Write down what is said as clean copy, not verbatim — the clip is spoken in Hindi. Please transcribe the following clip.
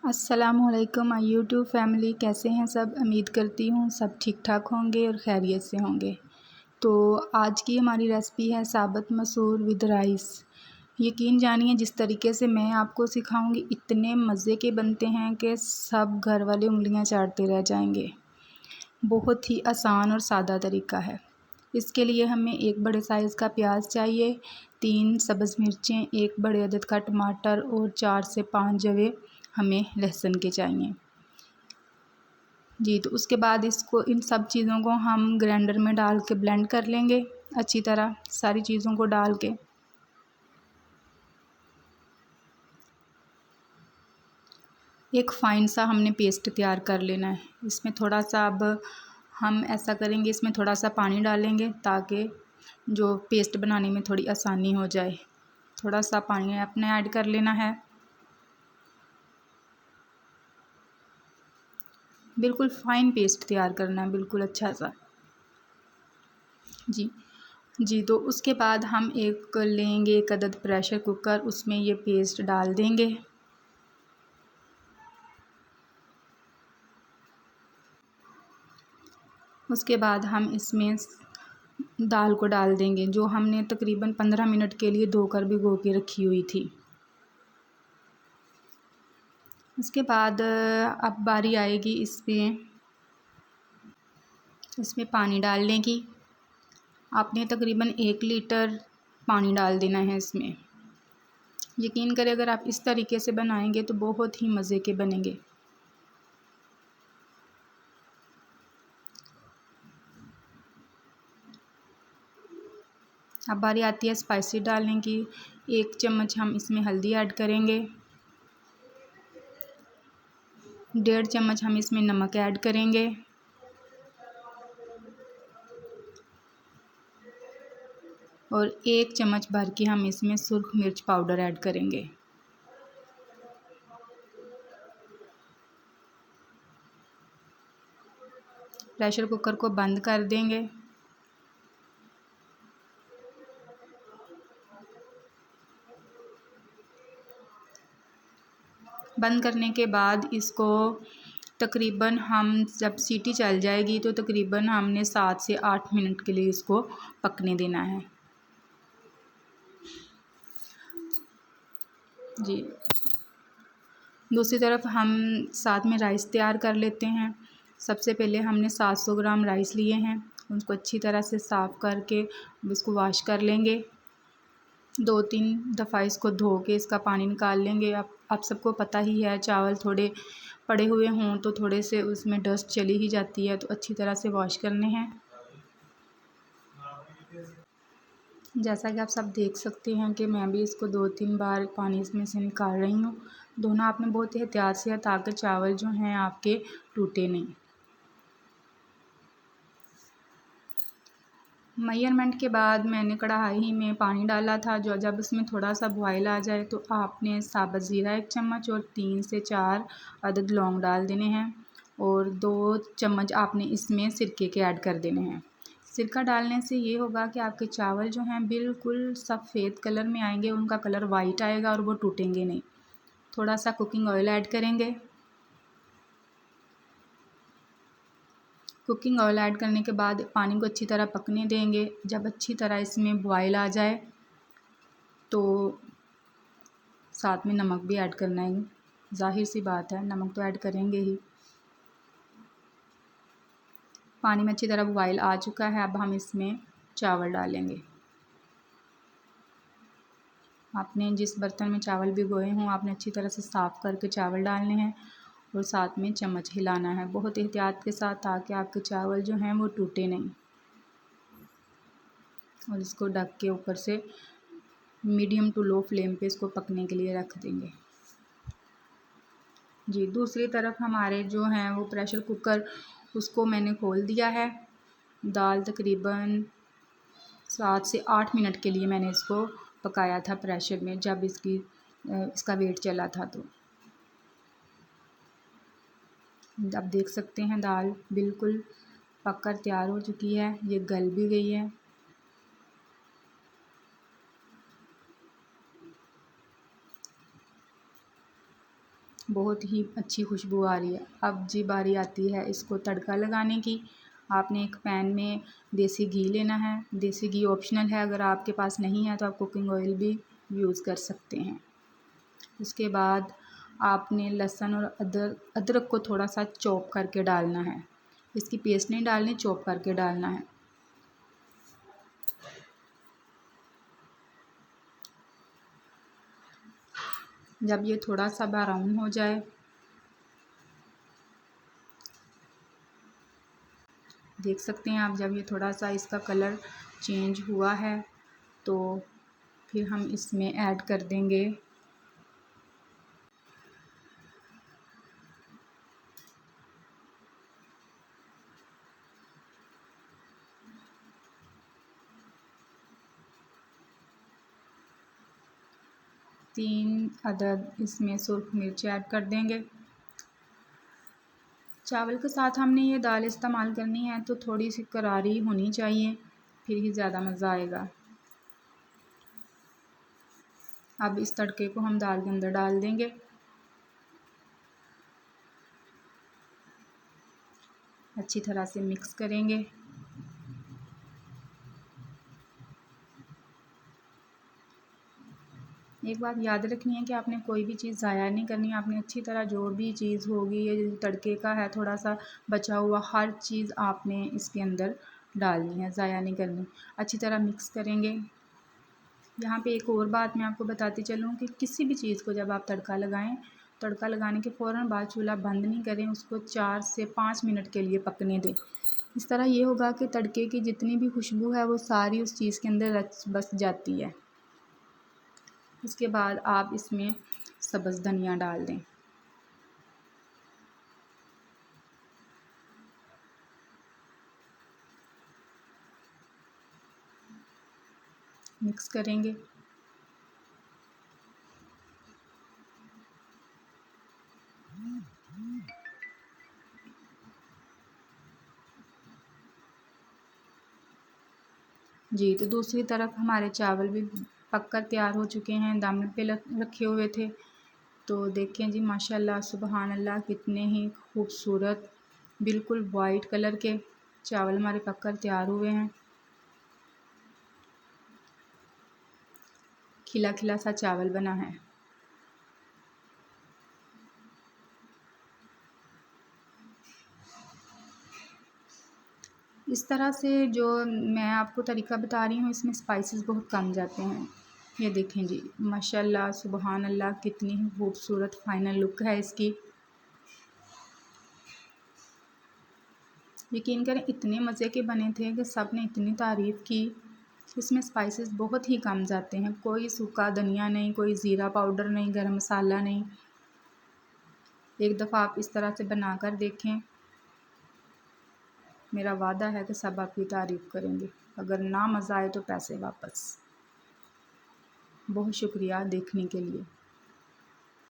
अस्सलामुअलैकुम माय यूट्यूब फैमिली, कैसे हैं सब। उम्मीद करती हूँ सब ठीक ठाक होंगे और खैरियत से होंगे। तो आज की हमारी रेसिपी है साबुत मसूर विद राइस। यकीन जानिए जिस तरीके से मैं आपको सिखाऊंगी इतने मज़े के बनते हैं कि सब घर वाले उंगलियां चाटते रह जाएंगे। बहुत ही आसान और सादा तरीका है। इसके लिए हमें एक बड़े साइज़ का प्याज चाहिए, 3 सब्ज़ मिर्चें, एक बड़े अदद का टमाटर और 4 से 5 जवे हमें लहसुन के चाहिए जी। तो उसके बाद इसको इन सब चीज़ों को हम ग्राइंडर में डाल के ब्लेंड कर लेंगे अच्छी तरह, सारी चीज़ों को डाल के। एक फ़ाइन सा हमने पेस्ट तैयार कर लेना है। इसमें थोड़ा सा अब हम ऐसा करेंगे, इसमें थोड़ा सा पानी डालेंगे ताकि जो पेस्ट बनाने में थोड़ी आसानी हो जाए। थोड़ा सा पानी अपने ऐड कर लेना है। बिल्कुल फ़ाइन पेस्ट तैयार करना है, बिल्कुल अच्छा सा जी। तो उसके बाद हम लेंगे एक अदद प्रेशर कुकर, उसमें ये पेस्ट डाल देंगे। उसके बाद हम इसमें दाल को डाल देंगे जो हमने तकरीबन 15 मिनट के लिए धोकर भिगो के रखी हुई थी। उसके बाद अब बारी आएगी इसमें पानी डालने की। आपने तकरीबन 1 लीटर पानी डाल देना है इसमें। यकीन करें अगर आप इस तरीके से बनाएंगे तो बहुत ही मज़े के बनेंगे। अब बारी आती है स्पाइसी डालने की। 1 चम्मच हम इसमें हल्दी ऐड करेंगे, 1.5 चम्मच हम इसमें नमक ऐड करेंगे और 1 चम्मच भर के हम इसमें सुर्ख मिर्च पाउडर ऐड करेंगे। प्रेशर कुकर को बंद कर देंगे। बंद करने के बाद इसको तकरीबन हम जब सीटी चल जाएगी तो तकरीबन हमने 7 से 8 मिनट के लिए इसको पकने देना है जी। दूसरी तरफ हम साथ में राइस तैयार कर लेते हैं। सबसे पहले हमने 700 ग्राम राइस लिए हैं, उनको अच्छी तरह से साफ़ करके इसको वॉश कर लेंगे। 2-3 दफ़ा इसको धो के इसका पानी निकाल लेंगे। आप सबको पता ही है चावल थोड़े पड़े हुए हों तो थोड़े से उसमें डस्ट चली ही जाती है, तो अच्छी तरह से वॉश करने हैं। जैसा कि आप सब देख सकते हैं कि मैं भी इसको 2-3 बार पानी इसमें से निकाल रही हूँ। धोना आपने बहुत ही एहतियात से है ताकि चावल जो हैं आपके टूटे नहीं। मेजरमेंट के बाद मैंने कढ़ाई में पानी डाला था, जो जब उसमें थोड़ा सा बॉयल आ जाए तो आपने साबुत ज़ीरा 1 चम्मच और 3 से 4 अदद लौंग डाल देने हैं और 2 चम्मच आपने इसमें सिरके के ऐड कर देने हैं। सिरका डालने से ये होगा कि आपके चावल जो हैं बिल्कुल सफ़ेद कलर में आएंगे, उनका कलर वाइट आएगा और वो टूटेंगे नहीं। थोड़ा सा कुकिंग ऑयल ऐड करेंगे। कुकिंग ऑयल ऐड करने के बाद पानी को अच्छी तरह पकने देंगे। जब अच्छी तरह इसमें बॉयल आ जाए तो साथ में नमक भी ऐड करना है। ज़ाहिर सी बात है नमक तो ऐड करेंगे ही। पानी में अच्छी तरह बॉयल आ चुका है, अब हम इसमें चावल डालेंगे। आपने जिस बर्तन में चावल भिगोए हों आपने अच्छी तरह से साफ़ करके चावल डालने हैं और साथ में चम्मच हिलाना है बहुत एहतियात के साथ ताकि आपके चावल जो हैं वो टूटे नहीं। और इसको ढक के ऊपर से मीडियम टू लो फ्लेम पे इसको पकने के लिए रख देंगे जी। दूसरी तरफ हमारे जो हैं वो प्रेशर कुकर, उसको मैंने खोल दिया है। दाल तकरीबन 7 से 8 मिनट के लिए मैंने इसको पकाया था प्रेशर में, जब इसका वेट चला था। तो आप देख सकते हैं दाल बिल्कुल पककर तैयार हो चुकी है, ये गल भी गई है। बहुत ही अच्छी खुशबू आ रही है। अब जी बारी आती है इसको तड़का लगाने की। आपने एक पैन में देसी घी लेना है। देसी घी ऑप्शनल है, अगर आपके पास नहीं है तो आप कुकिंग ऑयल भी यूज़ कर सकते हैं। उसके बाद आपने लहसुन और अदरक को थोड़ा सा चॉप करके डालना है। इसकी पेस्ट नहीं डालनी, चॉप करके डालना है। जब ये थोड़ा सा ब्राउन हो जाए, देख सकते हैं आप, जब ये थोड़ा सा इसका कलर चेंज हुआ है तो फिर हम इसमें ऐड कर देंगे 3 अदद इसमें सुर्ख मिर्च ऐड कर देंगे। चावल के साथ हमने ये दाल इस्तेमाल करनी है तो थोड़ी सी करारी होनी चाहिए, फिर ही ज़्यादा मज़ा आएगा। अब इस तड़के को हम दाल के अंदर डाल देंगे। अच्छी तरह से मिक्स करेंगे। एक बात याद रखनी है कि आपने कोई भी चीज़ ज़ाया नहीं करनी। आपने अच्छी तरह जो भी चीज़ होगी, ये तड़के का है थोड़ा सा बचा हुआ, हर चीज़ आपने इसके अंदर डालनी है, ज़ाया नहीं करनी। अच्छी तरह मिक्स करेंगे। यहाँ पे एक और बात मैं आपको बताती चलूँ कि किसी भी चीज़ को जब आप तड़का लगाएं, तड़का लगाने के फ़ौरन बाद चूल्हा बंद नहीं करें, उसको 4 से 5 मिनट के लिए पकने दें। इस तरह ये होगा कि तड़के की जितनी भी खुशबू है वो सारी उस चीज़ के अंदर रच बस जाती है। उसके बाद आप इसमें सब्ज़ धनिया डाल दें। मिक्स करेंगे। जी, तो दूसरी तरफ हमारे चावल भी पककर तैयार हो चुके हैं, दम पे रखे हुए थे। तो देखें जी, माशाल्लाह सुबहान अल्लाह, कितने ही खूबसूरत बिल्कुल वाइट कलर के चावल हमारे पककर तैयार हुए हैं। खिला खिला सा चावल बना है। इस तरह से जो मैं आपको तरीका बता रही हूँ, इसमें स्पाइसेस बहुत कम जाते हैं। ये देखें जी, माशाल्लाह सुबहान अल्लाह, कितनी ही खूबसूरत फाइनल लुक है इसकी। यकीन करें, इतने मज़े के बने थे कि सब ने इतनी तारीफ़ की। इसमें स्पाइसेस बहुत ही कम जाते हैं, कोई सूखा धनिया नहीं, कोई ज़ीरा पाउडर नहीं, गरम मसाला नहीं। एक दफ़ा आप इस तरह से बना कर देखें, मेरा वादा है कि सब आपकी तारीफ़ करेंगे। अगर ना मज़ा आए तो पैसे वापस। बहुत शुक्रिया देखने के लिए।